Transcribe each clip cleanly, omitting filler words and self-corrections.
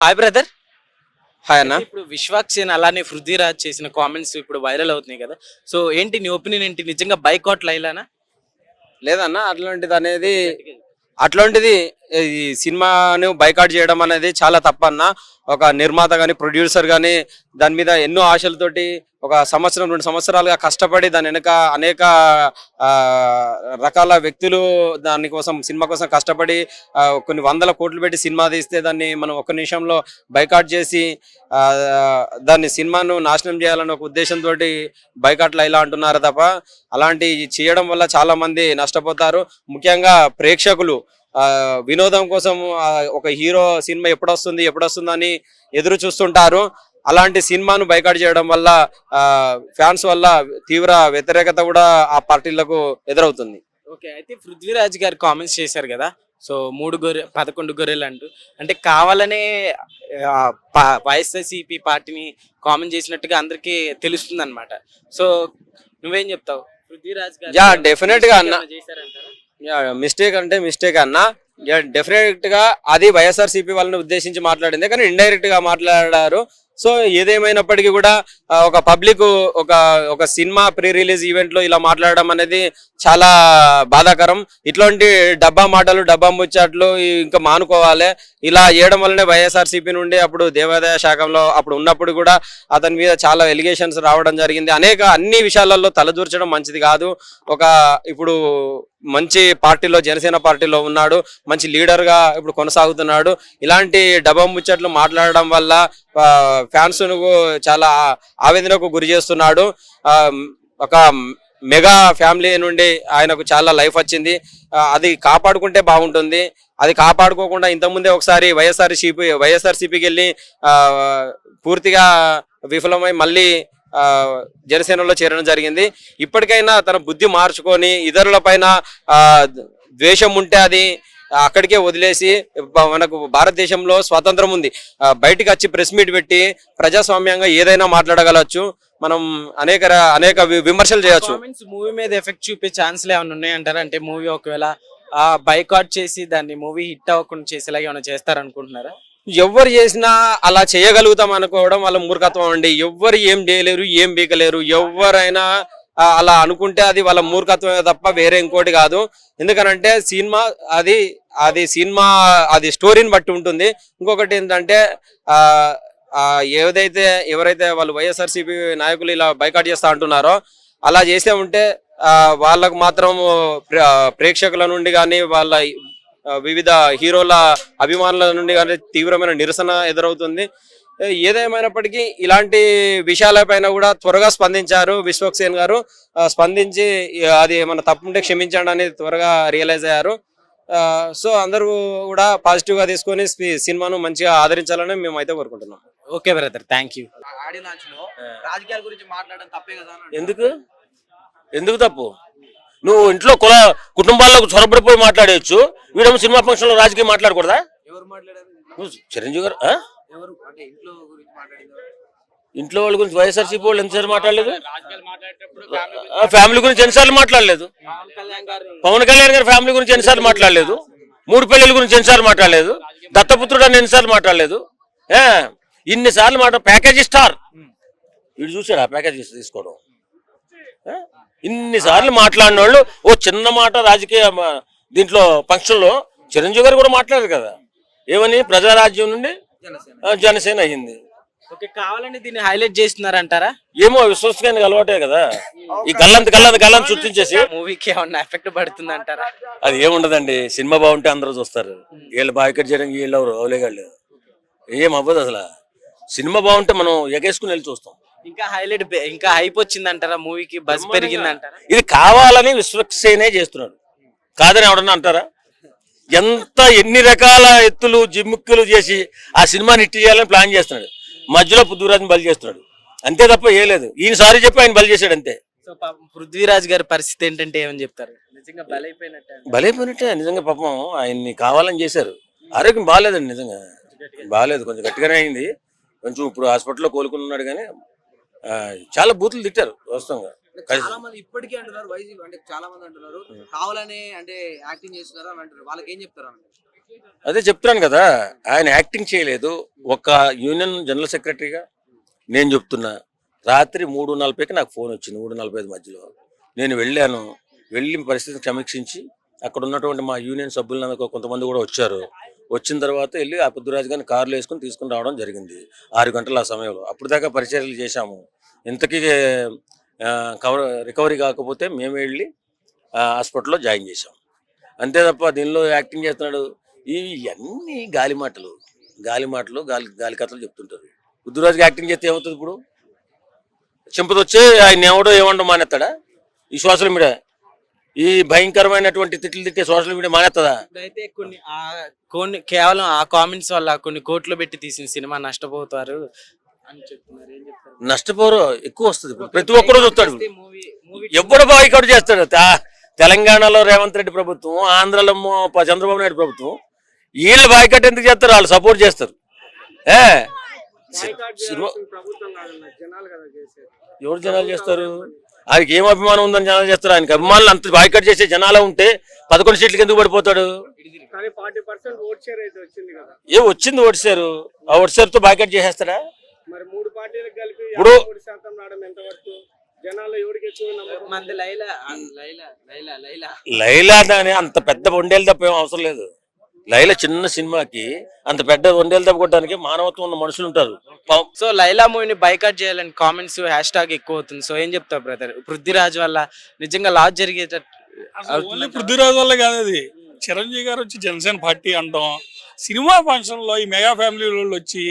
Hi brother. Hi అన్న. ఇప్పుడు విశ్వాక్ సేన్ అలానే పృథ్వీరాజ్ చేసిన కామెంట్స్ ఇప్పుడు వైరల్ అవుతున్నాయి కదా. సో ఏంటి నీ ఒపీనియన్ ఏంటి? నిజంగా బైకాట్ లైలానా? లేదన్న, అట్లాంటిది ఈ సినిమాను బైకాట్ చేయడం అనేది చాలా తప్పన్న. ఒక నిర్మాత కానీ ప్రొడ్యూసర్ కానీ దాని మీద ఎన్నో ఆశలతోటి ఒక సంవత్సరం 2 సంవత్సరాలుగా కష్టపడి దాని వెనుక అనేక రకాల వ్యక్తులు దానికోసం సినిమా కోసం కష్టపడి కొన్ని 100 కోట్లు పెట్టి సినిమా తీస్తే దాన్ని మనం ఒక్క నిమిషంలో బైకాట్ చేసి దాన్ని సినిమాను నాశనం చేయాలని ఒక ఉద్దేశంతో బైకాట్లు ఇలా అంటున్నారు తప్ప అలాంటి చేయడం వల్ల చాలా మంది నష్టపోతారు. ముఖ్యంగా ప్రేక్షకులు వినోదం కోసం ఒక హీరో సినిమా ఎప్పుడొస్తుందని ఎదురు చూస్తుంటారు. అలాంటి సినిమాను బైకాట్ చేయడం వల్ల ఫ్యాన్స్ వల్ల తీవ్ర వ్యతిరేకత కూడా ఆ పార్టీలకు ఎదురవుతుంది. ఓకే, అయితే పృథ్వీరాజ్ గారు కామెంట్స్ చేశారు కదా. సో 11 గొర్రెలు అంటూ, అంటే కావాలనే వైఎస్ఆర్సీపీ పార్టీని కామెంట్ చేసినట్టుగా అందరికీ తెలుస్తుంది అనమాట. సో నువ్వేం చెప్తావు? పృథ్వీరాజ్ గారు డెఫినెట్ గా అన్న, చేశారంటారా? మిస్టేక్ అన్న. డెఫినెట్ గా అది వైఎస్ఆర్సీపీ వాళ్ళని ఉద్దేశించి మాట్లాడింది, కానీ ఇండైరెక్ట్ గా మాట్లాడారు. సో ఏదేమైనప్పటికీ కూడా ఒక పబ్లిక్ ఒక సినిమా ప్రీ రిలీజ్ ఈవెంట్ లో ఇలా మాట్లాడడం అనేది చాలా బాధాకరం. ఇట్లాంటి డబ్బా మాటలు, డబ్బా ముచ్చట్లు ఇంకా మానుకోవాలి. ఇలా చేయడం వల్లనే వైఎస్ఆర్సీపీ నుండి అప్పుడు దేవాదాయ శాఖలో అప్పుడు ఉన్నప్పుడు కూడా అతని మీద చాలా ఎలిగేషన్స్ రావడం జరిగింది. అన్ని విషయాలలో తలదూర్చడం మంచిది కాదు. ఇప్పుడు మంచి పార్టీలో, జనసేన పార్టీలో ఉన్నాడు, మంచి లీడర్ గా ఇప్పుడు కొనసాగుతున్నాడు. ఇలాంటి డబ్బా ముచ్చట్లు మాట్లాడడం వల్ల ఫ్యాన్స్ ను చాలా ఆవేదనకు గురి చేస్తున్నాడు. ఒక మెగా ఫ్యామిలీ నుండి ఆయనకు చాలా లైఫ్ వచ్చింది. అది కాపాడుకుంటే బాగుంటుంది. అది కాపాడుకోకుండా ఇంతకుముందే ఒకసారి వైఎస్ఆర్సీపీకి వెళ్ళి పూర్తిగా విఫలమై మళ్ళీ జనసేనలో చేరడం జరిగింది. ఇప్పటికైనా తన బుద్ధి మార్చుకొని ఇతరుల పైన ద్వేషం ఉంటే అది అక్కడికే వదిలేసి, మనకు భారతదేశంలో స్వాతంత్రం ఉంది, బయటికి వచ్చి ప్రెస్ మీట్ పెట్టి ప్రజాస్వామ్యంగా ఏదైనా మాట్లాడగలచ్చు. మనం అనేక విమర్శలు చేయొచ్చు. మూవీ మీద ఎఫెక్ట్ చూపే ఛాన్స్లు ఏమైనా ఉన్నాయంటారా? అంటే మూవీ ఒకవేళ బైకాట్ చేసి దాన్ని మూవీ హిట్ అవ్వకుండా చేసేలాగా ఏమైనా చేస్తారనుకుంటున్నారా? ఎవరు చేసినా అలా చేయగలుగుతాం అనుకోవడం వాళ్ళ మూర్ఖత్వం అండి. ఎవ్వరు ఏం చేయలేరు, ఏం బీకలేరు. ఎవరైనా అలా అనుకుంటే అది వాళ్ళ మూర్ఖత్వమే తప్ప వేరే ఇంకోటి కాదు. ఎందుకనంటే సినిమా అది స్టోరీని బట్టి ఉంటుంది. ఇంకొకటి ఏంటంటే ఎవరైతే వాళ్ళు వైఎస్ఆర్సీపీ నాయకులు ఇలా బైకాట్ చేస్తా అంటున్నారో అలా చేసే ఉంటే వాళ్ళకు మాత్రం ప్రేక్షకుల నుండి కానీ వాళ్ళ వివిధ హీరోల అభిమానుల నుండి కానీ తీవ్రమైన నిరసన ఎదురవుతుంది. ఏదేమైనప్పటికీ ఇలాంటి విషయాలపైన కూడా త్వరగా స్పందించారు విశ్వక్ సేన్ గారు. స్పందించి అది ఏమైనా తప్పుంటే క్షమించండి అని త్వరగా రియలైజ్ అయ్యారు. సో అందరూ కూడా పాజిటివ్ గా తీసుకొని సినిమాను మంచిగా ఆదరించాలని మేమైతే కోరుకుంటున్నాం. Okay brother, thank you. రాజకీయాల గురించి మాట్లాడడం తప్పే కదా? ఎందుకు తప్పు? నువ్వు ఇంట్లో కుటుంబాలకు చొరబడిపోయి మాట్లాడేయచ్చు. వీడేమో సినిమా ఫంక్షన్ లో రాజకీయం మాట్లాడకూడదా? ఎవరు మాట్లాడారు? నువ్వు చిరంజీవి గారు ఎవరు అంటే ఇంట్లో గురించి మాట్లాడింది? ఇంట్లో వాళ్ళ గురించి వైఎస్ఆర్సీపీ వాళ్ళు ఎన్నిసార్లు మాట్లాడలేదు? ఫ్యామిలీ గురించి ఎన్నిసార్లు మాట్లాడలేదు? పవన్ కళ్యాణ్ గారి ఫ్యామిలీ గురించి ఎన్నిసార్లు మాట్లాడలేదు? 3 పెళ్లిళ్ళ గురించి ఎన్నిసార్లు మాట్లాడలేదు? దత్తపుత్రుడు అని ఎన్నిసార్లు మాట్లాడలేదు? ఇన్నిసార్లు ప్యాకేజీ స్టార్ వీడు చూసాడు ఆ ప్యాకేజీ తీసుకోవడం. ఇన్నిసార్లు మాట్లాడిన వాళ్ళు ఓ చిన్న మాట రాజకీయ దీంట్లో ఫంక్షన్ లో చిరంజీవి గారు కూడా మాట్లాడారు కదా, ఏమని ప్రజారాజ్యం నుండి జనసేన అయ్యింది. ఓకే, కావాలని దీన్ని హైలైట్ చేస్తున్నారంటారా? ఏమో విశ్వసనీయంగా అలవాటే కదా ఈ గల్లంత సృష్టించేసి. మూవీకి ఏమన్నా ఎఫెక్ట్ పడుతుంది అంటారా? అది ఏముండదండి, సినిమా బాగుంటే అందరూ చూస్తారు. వీళ్ళు బాయ్కట్ చేయడానికి వీళ్ళు ఎవరు అవలేగాళ్ళు ఏం అవ్వదు. అసలు సినిమా బాగుంటే మనం ఎగేసుకుని వెళ్ళి చూస్తాం. ఇంకా హైప్ వచ్చింది అంటారా? మూవీకి బజ్ పెరిగింది అంటారా? ఇది కావాలని విశ్వక్ సేనే చేస్తున్నాడు, కాదని ఎవడన్నా అంటారా? ఎన్ని రకాల ఎత్తులు జిమ్ముక్కులు చేసి ఆ సినిమాని హిట్ చేయాలని ప్లాన్ చేస్తున్నాడు. మధ్యలో పృథ్వీరాజ్ని బలి చేస్తున్నాడు, అంతే తప్ప ఏ లేదు. ఈయన సారీ చెప్పి ఆయన బలి చేశాడు అంతే. సో పృథ్వీరాజ్ గారి పరిస్థితి ఏంటంటే ఏమని చెప్తారు? నిజంగా బలైపోయినట్టే. నిజంగా పాపం ఆయన్ని కావాలని చేశారు. ఆరోగ్యం బాగాలేదండి, నిజంగా బాగాలేదు. కొంచెం గట్టిగానే అయింది. కొంచెం ఇప్పుడు హాస్పిటల్లో కోలుకున్నాడు, కానీ చాలా బూతులు తిట్టారు వాస్తవంగా. చాలా మంది ఇప్పటికీ అంటున్నారు వైసీపీ అంటే చాలా మంది అంటున్నారు కావాలనే అంటే యాక్టింగ్ చేస్తున్నారు అని అంటారు. వాళ్ళకి ఏం చెప్తారు? అదే చెప్తున్నాను కదా, ఆయన యాక్టింగ్ చేయలేదు. ఒక యూనియన్ జనరల్ సెక్రటరీగా నేను చెప్తున్నా, రాత్రి 3:40కి నాకు ఫోన్ వచ్చింది, 3:45 మధ్యలో. నేను వెళ్ళాను, వెళ్ళి పరిస్థితిని సమీక్షించి అక్కడ ఉన్నటువంటి మా యూనియన్ సభ్యులందరూ కొంతమంది కూడా వచ్చారు. వచ్చిన తర్వాత వెళ్ళి ఆ పొద్దురాజు గారిని కారులో వేసుకుని తీసుకుని రావడం జరిగింది 6 గంటల ఆ సమయంలో. అప్పుడు దాకా పరిచర్యలు చేశాము. ఇంతకీ రికవరీ కాకపోతే మేము వెళ్ళి హాస్పిటల్లో జాయిన్ చేశాం. అంతే తప్ప దీనిలో యాక్టింగ్ చేస్తున్నాడు, ఇవన్నీ గాలి మాటలు గాలి కథలు చెప్తుంటారు. పొద్దురాజుకి యాక్టింగ్ చేస్తే ఏమవుతుంది? ఇప్పుడు చింపతి వచ్చి ఆయన ఎవడో ఏమండో మానేస్తాడా? ఈ సోషల్ మీడియా, ఈ భయంకరమైనటువంటి తిట్లు తిట్టే సోషల్ మీడియా మానేస్తుందా? ఇప్పుడైతే కొన్ని కేవలం ఆ కామెంట్స్ వల్ల కొన్ని కోట్లు పెట్టి తీసిన సినిమా నష్టపోతారు అని చెప్తున్నారు. ఏం చెప్తారు? నష్టపోరు, ఎక్కువ వస్తుంది. ఇప్పుడు ప్రతి ఒక్కరు చూస్తాడు. మూవీ ఎవడు బాయ్కాట్ చేస్తాడు? తెలంగాణలో రేవంత్ రెడ్డి ప్రభుత్వం, ఆంధ్రలో చంద్రబాబు నాయుడు ప్రభుత్వం. వీళ్ళు బాయ్కాట్ ఎందుకు చేస్తారు? వాళ్ళు సపోర్ట్ చేస్తారు. ఎవరు జనాలు చేస్తారు? ఆయనకి ఏం అభిమానం ఉందని జనాలు చేస్తారు? ఆయనకి అభిమానులు అంత బాయ్కాట్ చేసే జనాలు ఉంటే 11 సీట్లకి ఎందుకు పడిపోతాడు? వచ్చింది ఓడిశారు. ఆ ఓడిశారుతో బాయ్కాట్ చేసేస్తాడా? ఇప్పుడు లైలా అని అంత పెద్ద వండేలు తప్ప ఏం అవసరం లేదు. లైలా చిన్న సినిమాకి అంత పెద్ద వండేలు తప్ప కొట్టడానికి మానవత్వం ఉన్న మనుషులు ఉంటారు. సో లైలా మూవీని బైకాట్ చేయాలని కామెంట్స్ హ్యాష్ ట్యాగ్ ఎక్కువ అవుతుంది. సో ఏం చెప్తావు బ్రదర్? పృథ్వీరాజ్ వల్ల నిజంగా లాస్ జరిగేటట్టు. పృథ్వీరాజ్ వల్ల కాదు అది. చిరంజీవి గారు వచ్చి జనసేన పార్టీ అంటాం, సినిమా ఫంక్షన్ లో ఈ మెగా ఫ్యామిలీ వాళ్ళు వచ్చి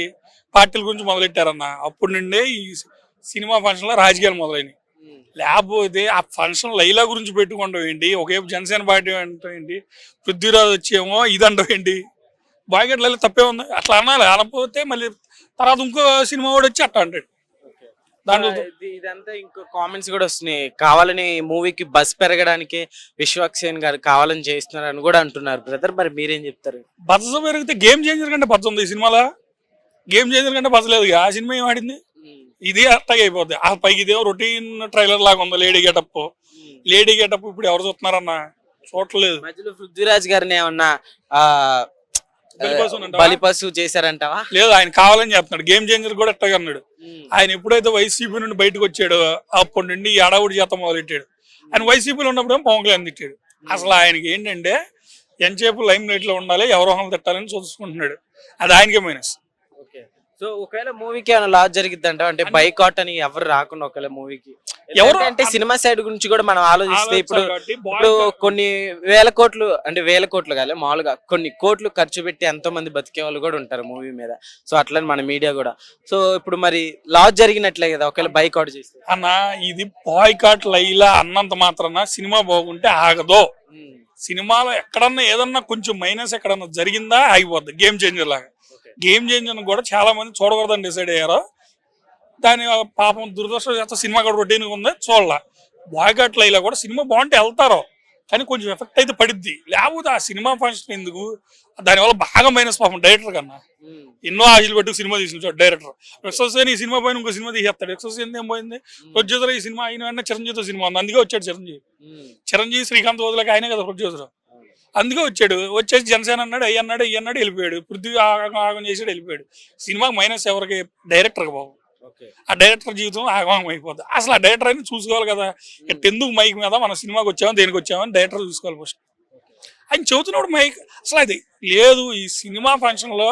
పార్టీల గురించి మొదలెట్టారన్న. అప్పటి నుండే ఈ సినిమా ఫంక్షన్ లో రాజకీయాలు మొదలైనవి. లేకపోతే ఆ ఫంక్షన్ లైలా గురించి పెట్టుకుంటాం ఏంటి, ఒకవైపు జనసేన పార్టీ అంటాం ఏంటి, పృథ్వీరాజ్ వచ్చేమో ఇది అంటాం ఏంటి? బాయ్కాట్ లైలా తప్పే ఉంది, అట్లా అనాలి. అనకపోతే మళ్ళీ తర్వాత ఇంకో సినిమా కూడా వచ్చి అట్లా అంటాడు. దాంట్లో ఇదంతా ఇంకో కామెంట్స్ కూడా వస్తున్నాయి, కావాలని మూవీకి బస్ పెరగడానికి విశ్వక్సేన్ గారు కావాలని చేస్తున్నారు అని కూడా అంటున్నారు బ్రదర్. మరి మీరేం చెప్తారు? బస్సు పెరిగితే గేమ్ చేంజర్ కంటే బస్సు ఉంది ఈ సినిమాలో. గేమ్ చేంజర్ కంటే బస్సు లేదు. ఆ సినిమా ఏం ఆడింది? ఇది అట్టగా అయిపోద్ది. ఆ పైకి ఇదేమో రొటీన్ ట్రైలర్ లాగా ఉంది. లేడీ గెటప్ ఇప్పుడు ఎవరు చూస్తున్నారన్న? చూడలేదు. మధ్యలో పృథ్వీరాజ్ గారిని ఏమన్నా బలిపశు చేశారంటావా? లేదు, ఆయన కావాలని చెప్తున్నాడు. గేమ్ చేంజర్ కూడా అట్టగా అన్నాడు. ఆయన ఎప్పుడైతే వైసీపీ నుండి బయటకు వచ్చాడో అప్పటి నుండి అడవుడి చేత మొదలెట్టాడు. ఆయన వైసీపీలో ఉన్నప్పుడేమో పవన్ కళ్యాణ్ తిట్టాడు. అసలు ఆయనకి ఏంటంటే ఎంతసేపు లైమ్ లైట్ లో ఉండాలి, ఎవరో ఒకరు తిట్టాలని చూసుకుంటున్నాడు. అది ఆయనకే మైనస్. సో ఒకవేళ మూవీకి ఏమైనా లాస్ జరిగిద్ది అంటే బైకాట్ అని ఎవరు రాకుండా ఒకవేళ మూవీకి ఎవరు అంటే సినిమా సైడ్ గురించి కూడా మనం ఆలోచిస్తే ఇప్పుడు కొన్ని వేల కోట్లు కాదు, మామూలుగా కొన్ని కోట్లు ఖర్చు పెట్టి ఎంతో మంది బతికే వాళ్ళు కూడా ఉంటారు మూవీ మీద. సో అట్లని మన మీడియా కూడా. సో ఇప్పుడు మరి లాస్ జరిగినట్లే కదా ఒకవేళ బైకాట్ చేస్తే. అన్న ఇది బాయ్కాట్ లైలా అన్నంత మాత్రాన సినిమా బాగుంటే ఆగదో. సినిమాలో ఎక్కడన్నా ఏదన్నా కొంచెం మైనస్ ఎక్కడన్నా జరిగిందా ఆగిపోద్ది. గేమ్ చేంజర్ లాగా. గేమ్ చేంజర్ కూడా చాలా మంది చూడకూడదని డిసైడ్ అయ్యారు. దాని పాపం దురదృష్టం సినిమా కూడా రొటీన్గా ఉంది, చూడాల. బాయ్కాట్ లైలా కూడా సినిమా బాగుంటే వెళ్తారు, కానీ కొంచెం ఎఫెక్ట్ అయితే పడిద్ది. లేకపోతే ఆ సినిమా ఫంక్షన్ ఎందుకు? దానివల్ల బాగా మైనస్ పాపం డైరెక్టర్ కన్నా. ఎన్నో ఆశలు పెట్టి సినిమా తీసిన డైరెక్టర్ విశ్వసేన్ ఈ సినిమా పైన ఇంకో సినిమా తీసేస్తాడు. విశ్వసేన్ ఏం పోయింది? ప్రొడ్యూసర్ ఈ సినిమా అయిన వెంటనే చిరంజీవితో సినిమా ఉంది, అందుకే వచ్చాడు చిరంజీవి శ్రీకాంత్ వదిలేక ఆయనే కదా ప్రొడ్యూసర్. అందుకే వచ్చేసి జనసేన అన్నాడు, అయ్యన్నాడు వెళ్ళిపోయాడు. పృథ్వీ ఆగం చేసాడు, వెళ్ళిపోయాడు. సినిమాకి మైనస్ ఎవరికి? డైరెక్టర్కి బాబు. ఆ డైరెక్టర్ జీవితం ఆగమం అయిపోద్ది. అసలు ఆ డైరెక్టర్ అయినా చూసుకోవాలి కదా. ఎందుకు మైక్ మీద మన సినిమాకి వచ్చామని దేనికి వచ్చామని డైరెక్టర్ చూసుకోవాలి ఫస్ట్. ఆయన చెబుతున్నాడు మైక్. అసలు అది లేదు. ఈ సినిమా ఫంక్షన్ లో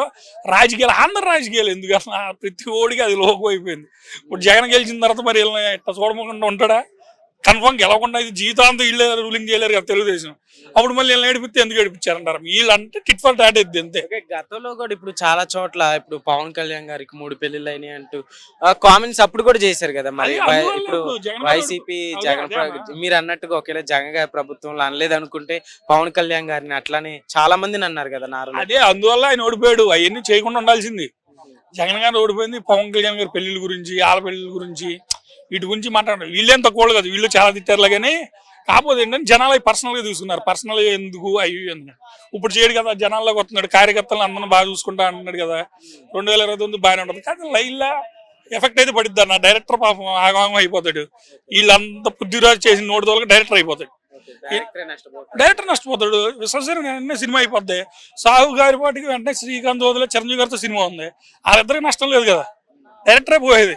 రాజకీయాలు, ఆంధ్ర రాజకీయాలు ఎందుకు? అసలు ప్రతి ఓడికి అది లోకం అయిపోయింది. ఇప్పుడు జగన్ గెలిచిన తర్వాత మరి ఇట్లా చూడకుండా ఉంటాడా? కన్ఫర్మ్ గెలవకుండా ఇది జీవితాంతం వీళ్ళే రూలింగ్ చేయలేరు కదా తెలుగుదేశం. అప్పుడు మళ్ళీ వీళ్ళని ఏడిపిస్తే ఎందుకు ఏడిపించారంటారు? వీళ్ళంటే టిట్ ఫర్ టాట్ అయింది అంతే. గతంలో కూడా ఇప్పుడు చాలా చోట్ల ఇప్పుడు పవన్ కళ్యాణ్ గారికి 3 పెళ్లిళ్ళు అయినాయి అంటూ కామెంట్స్ అప్పుడు కూడా చేశారు కదా. మరి ఇప్పుడు వైసీపీ జగన్ మీరు అన్నట్టుగా ఒకవేళ జగన్ గారి ప్రభుత్వంలో అనలేదు అనుకుంటే పవన్ కళ్యాణ్ గారిని అట్లానే చాలా మందిని అన్నారు కదా నారా. అదే అందువల్ల ఆయన ఓడిపోయాడు. అవన్నీ చేయకుండా ఉండాల్సింది. జగన్ గారు ఓడిపోయింది పవన్ కళ్యాణ్ గారి పెళ్లిళ్ళ గురించి, ఆల పెళ్లిళ్ళ గురించి, వీటి గురించి మాట్లాడారు. వీళ్ళేం తక్కువ కదా, వీళ్ళు చాలా తిట్టారులే. కానీ కాకపోతే ఏంటంటే జనాలు అవి పర్సనల్గా తీసుకున్నారు. పర్సనల్గా ఎందుకు అవి ఎందుకు ఇప్పుడు చేయడు కదా, జనాల్లోకి వస్తున్నాడు. కార్యకర్తలను అందరిని బాగా చూసుకుంటా అంటున్నాడు కదా. 2029 బాగానే ఉంటుంది. కానీ లైలా ఎఫెక్ట్ అయితే పడిద్ది అన్న. డైరెక్టర్ పాపం ఆగం అయిపోతాడు. వీళ్ళంతా పృథ్వీరాజ్ చేసిన 100 డైరెక్టర్ అయిపోతాడు. డైరెక్టర్ నష్టపోతాడు. విశ్వసేన వెంటనే సినిమా అయిపోద్ది. సాహు గారి పాటికి వెంటనే శ్రీకాంత్ వదిలే చిరంజీవి గారితో సినిమా ఉంది. వాళ్ళిద్దరికి నష్టం లేదు కదా, డైరెక్టరే పోయేది.